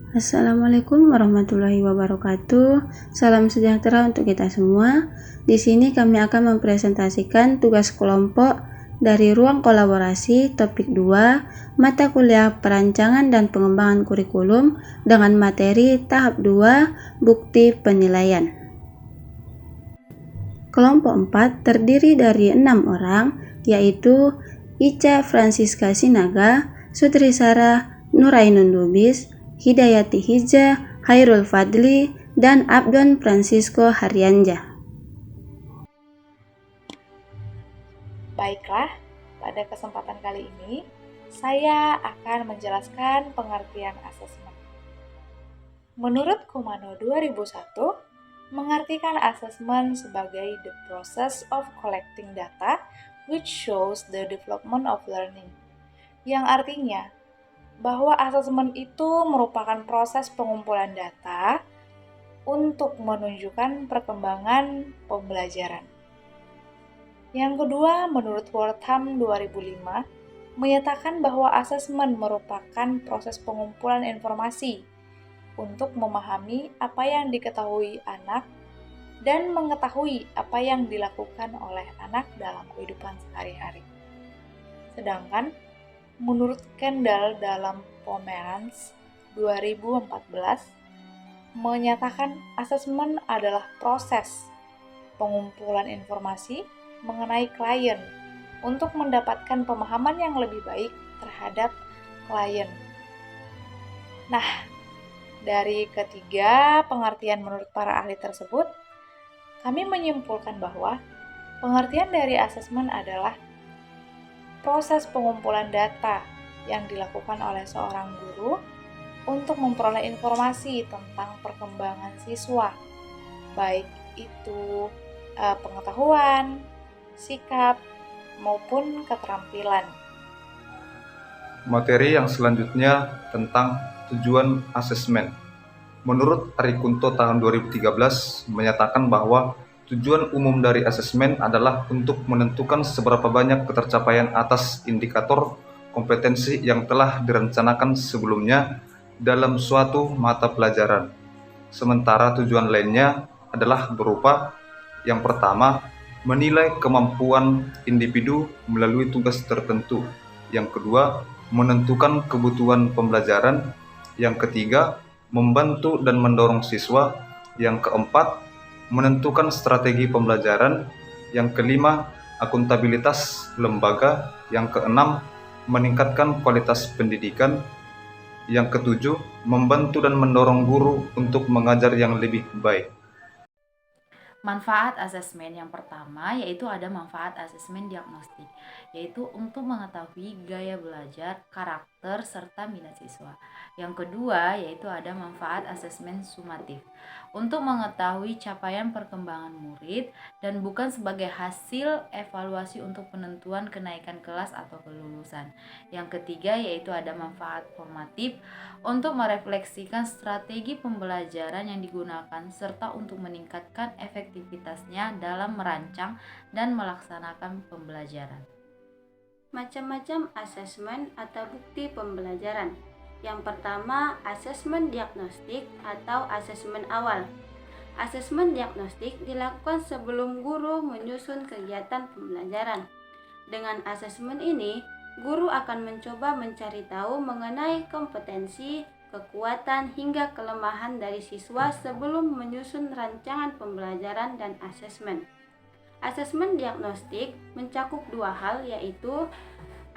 Assalamualaikum warahmatullahi wabarakatuh. Salam sejahtera untuk kita semua. Di sini kami akan mempresentasikan tugas kelompok dari ruang kolaborasi topik 2, mata kuliah perancangan dan pengembangan kurikulum dengan materi tahap 2, bukti penilaian. Kelompok 4 terdiri dari 6 orang, yaitu Ica Francisca Sinaga, Sutrisara Nurainun Lubis, Hidayati Hija, Hairul Fadli, dan Abdon Francisco Haryanja. Baiklah, pada kesempatan kali ini saya akan menjelaskan pengertian asesmen. Menurut Kumano 2001, mengartikan asesmen sebagai the process of collecting data which shows the development of learning, yang artinya bahwa asesmen itu merupakan proses pengumpulan data untuk menunjukkan perkembangan pembelajaran. Yang kedua, menurut Wortham 2005, menyatakan bahwa asesmen merupakan proses pengumpulan informasi untuk memahami apa yang diketahui anak dan mengetahui apa yang dilakukan oleh anak dalam kehidupan sehari-hari. Sedangkan menurut Kendall dalam Pomeranz 2014, menyatakan asesmen adalah proses pengumpulan informasi mengenai klien untuk mendapatkan pemahaman yang lebih baik terhadap klien. Nah, dari ketiga pengertian menurut para ahli tersebut, kami menyimpulkan bahwa pengertian dari asesmen adalah proses pengumpulan data yang dilakukan oleh seorang guru untuk memperoleh informasi tentang perkembangan siswa, baik itu pengetahuan, sikap, maupun keterampilan. Materi yang selanjutnya tentang tujuan asesmen. Menurut Arikunto tahun 2013 menyatakan bahwa tujuan umum dari asesmen adalah untuk menentukan seberapa banyak ketercapaian atas indikator kompetensi yang telah direncanakan sebelumnya dalam suatu mata pelajaran. Sementara tujuan lainnya adalah berupa yang pertama, menilai kemampuan individu melalui tugas tertentu. Yang kedua, menentukan kebutuhan pembelajaran. Yang ketiga, membantu dan mendorong siswa. Yang keempat, menentukan strategi pembelajaran. Yang kelima, akuntabilitas lembaga. Yang keenam, meningkatkan kualitas pendidikan. Yang ketujuh, membantu dan mendorong guru untuk mengajar yang lebih baik. Manfaat asesmen yang pertama yaitu ada manfaat asesmen diagnostik, yaitu untuk mengetahui gaya belajar, karakter, serta minat siswa. Yang kedua yaitu ada manfaat asesmen sumatif, untuk mengetahui capaian perkembangan murid dan bukan sebagai hasil evaluasi untuk penentuan kenaikan kelas atau kelulusan. Yang ketiga yaitu ada manfaat formatif, untuk merefleksikan strategi pembelajaran yang digunakan serta untuk meningkatkan efektivitasnya dalam merancang dan melaksanakan pembelajaran. Macam-macam asesmen atau bukti pembelajaran. Yang pertama, asesmen diagnostik atau asesmen awal. Asesmen diagnostik dilakukan sebelum guru menyusun kegiatan pembelajaran. Dengan asesmen ini, guru akan mencoba mencari tahu mengenai kompetensi, kekuatan, hingga kelemahan dari siswa sebelum menyusun rancangan pembelajaran dan asesmen. Asesmen diagnostik mencakup dua hal, yaitu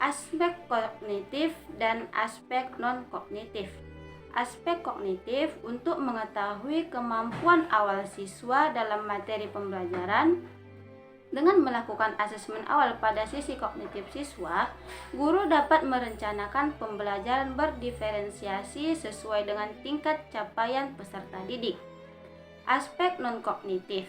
aspek kognitif dan aspek non-kognitif. Aspek kognitif untuk mengetahui kemampuan awal siswa dalam materi pembelajaran. Dengan melakukan asesmen awal pada sisi kognitif siswa, guru dapat merencanakan pembelajaran berdiferensiasi sesuai dengan tingkat capaian peserta didik. Aspek non-kognitif.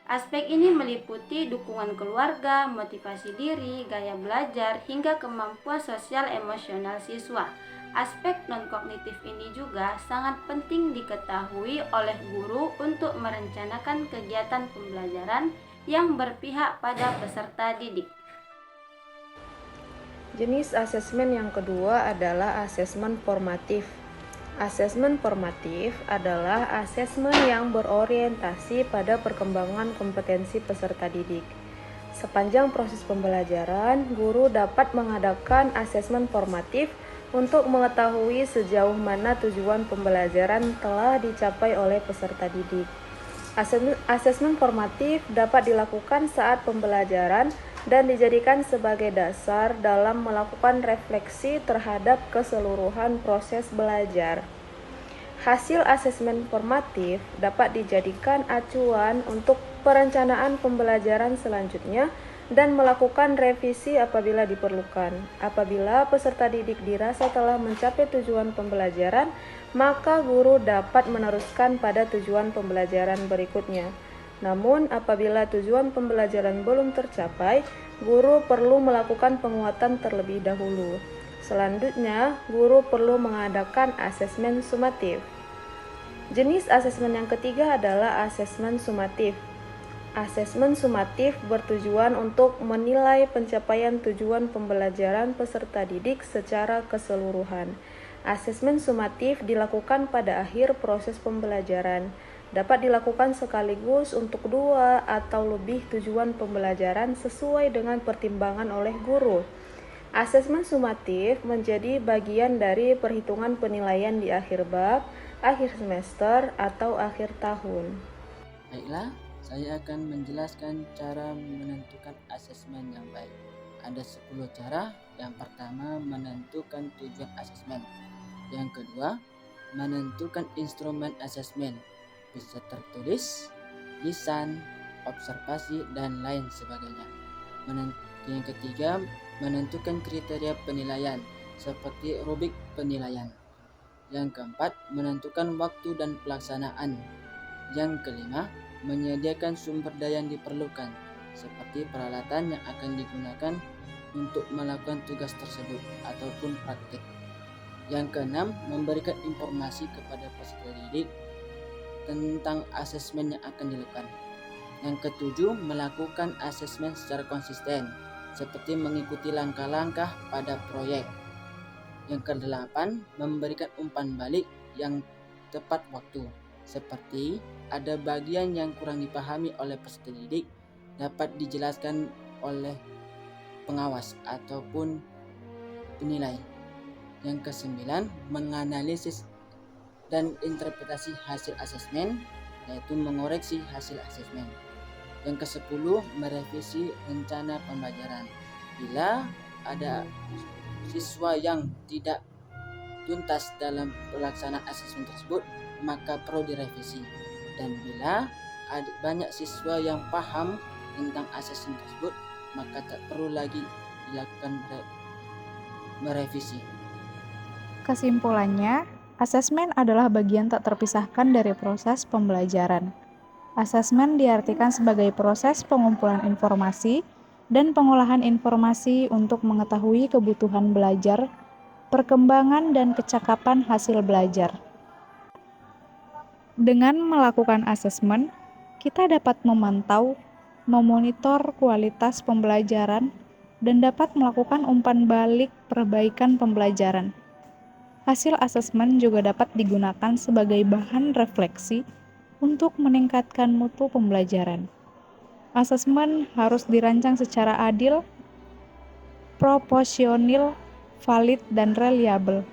Aspek ini meliputi dukungan keluarga, motivasi diri, gaya belajar, hingga kemampuan sosial emosional siswa. Aspek non-kognitif ini juga sangat penting diketahui oleh guru untuk merencanakan kegiatan pembelajaran yang berpihak pada peserta didik. Jenis asesmen yang kedua adalah asesmen formatif. Asesmen formatif adalah asesmen yang berorientasi pada perkembangan kompetensi peserta didik. Sepanjang proses pembelajaran, guru dapat mengadakan asesmen formatif untuk mengetahui sejauh mana tujuan pembelajaran telah dicapai oleh peserta didik. Asesmen formatif dapat dilakukan saat pembelajaran dan dijadikan sebagai dasar dalam melakukan refleksi terhadap keseluruhan proses belajar. Hasil asesmen formatif dapat dijadikan acuan untuk perencanaan pembelajaran selanjutnya dan melakukan revisi apabila diperlukan. Apabila peserta didik dirasa telah mencapai tujuan pembelajaran, maka guru dapat meneruskan pada tujuan pembelajaran berikutnya. Namun, apabila tujuan pembelajaran belum tercapai, guru perlu melakukan penguatan terlebih dahulu. Selanjutnya, guru perlu mengadakan asesmen sumatif. Jenis asesmen yang ketiga adalah asesmen sumatif. Asesmen sumatif bertujuan untuk menilai pencapaian tujuan pembelajaran peserta didik secara keseluruhan. Asesmen sumatif dilakukan pada akhir proses pembelajaran. Dapat dilakukan sekaligus untuk 2 atau lebih tujuan pembelajaran sesuai dengan pertimbangan oleh guru. Asesmen sumatif menjadi bagian dari perhitungan penilaian di akhir bab, akhir semester, atau akhir tahun. Baiklah, saya akan menjelaskan cara menentukan asesmen yang baik. Ada 10 cara. Yang pertama, menentukan tujuan asesmen. Yang kedua, menentukan instrumen asesmen. Bisa tertulis, lisan, observasi, dan lain sebagainya. Yang ketiga, menentukan kriteria penilaian seperti rubrik penilaian. Yang keempat, menentukan waktu dan pelaksanaan. Yang kelima, menyediakan sumber daya yang diperlukan seperti peralatan yang akan digunakan untuk melakukan tugas tersebut ataupun praktik. Yang keenam, memberikan informasi kepada peserta didik tentang asesmen yang akan dilakukan. Yang ketujuh, melakukan asesmen secara konsisten seperti mengikuti langkah-langkah pada proyek. Yang kedelapan, memberikan umpan balik yang tepat waktu, seperti ada bagian yang kurang dipahami oleh peserta didik dapat dijelaskan oleh pengawas ataupun penilai. Yang kesembilan, menganalisis dan interpretasi hasil asesmen, yaitu mengoreksi hasil asesmen. Yang ke-10, merevisi rencana pembelajaran. Bila ada siswa yang tidak tuntas dalam pelaksanaan asesmen tersebut, maka perlu direvisi. Dan bila ada banyak siswa yang paham tentang asesmen tersebut, maka tak perlu lagi dilakukan merevisi. Kesimpulannya, asesmen adalah bagian tak terpisahkan dari proses pembelajaran. Asesmen diartikan sebagai proses pengumpulan informasi dan pengolahan informasi untuk mengetahui kebutuhan belajar, perkembangan dan kecakapan hasil belajar. Dengan melakukan asesmen, kita dapat memantau, memonitor kualitas pembelajaran, dan dapat melakukan umpan balik perbaikan pembelajaran. Hasil asesmen juga dapat digunakan sebagai bahan refleksi untuk meningkatkan mutu pembelajaran. Asesmen harus dirancang secara adil, proporsional, valid, dan reliabel.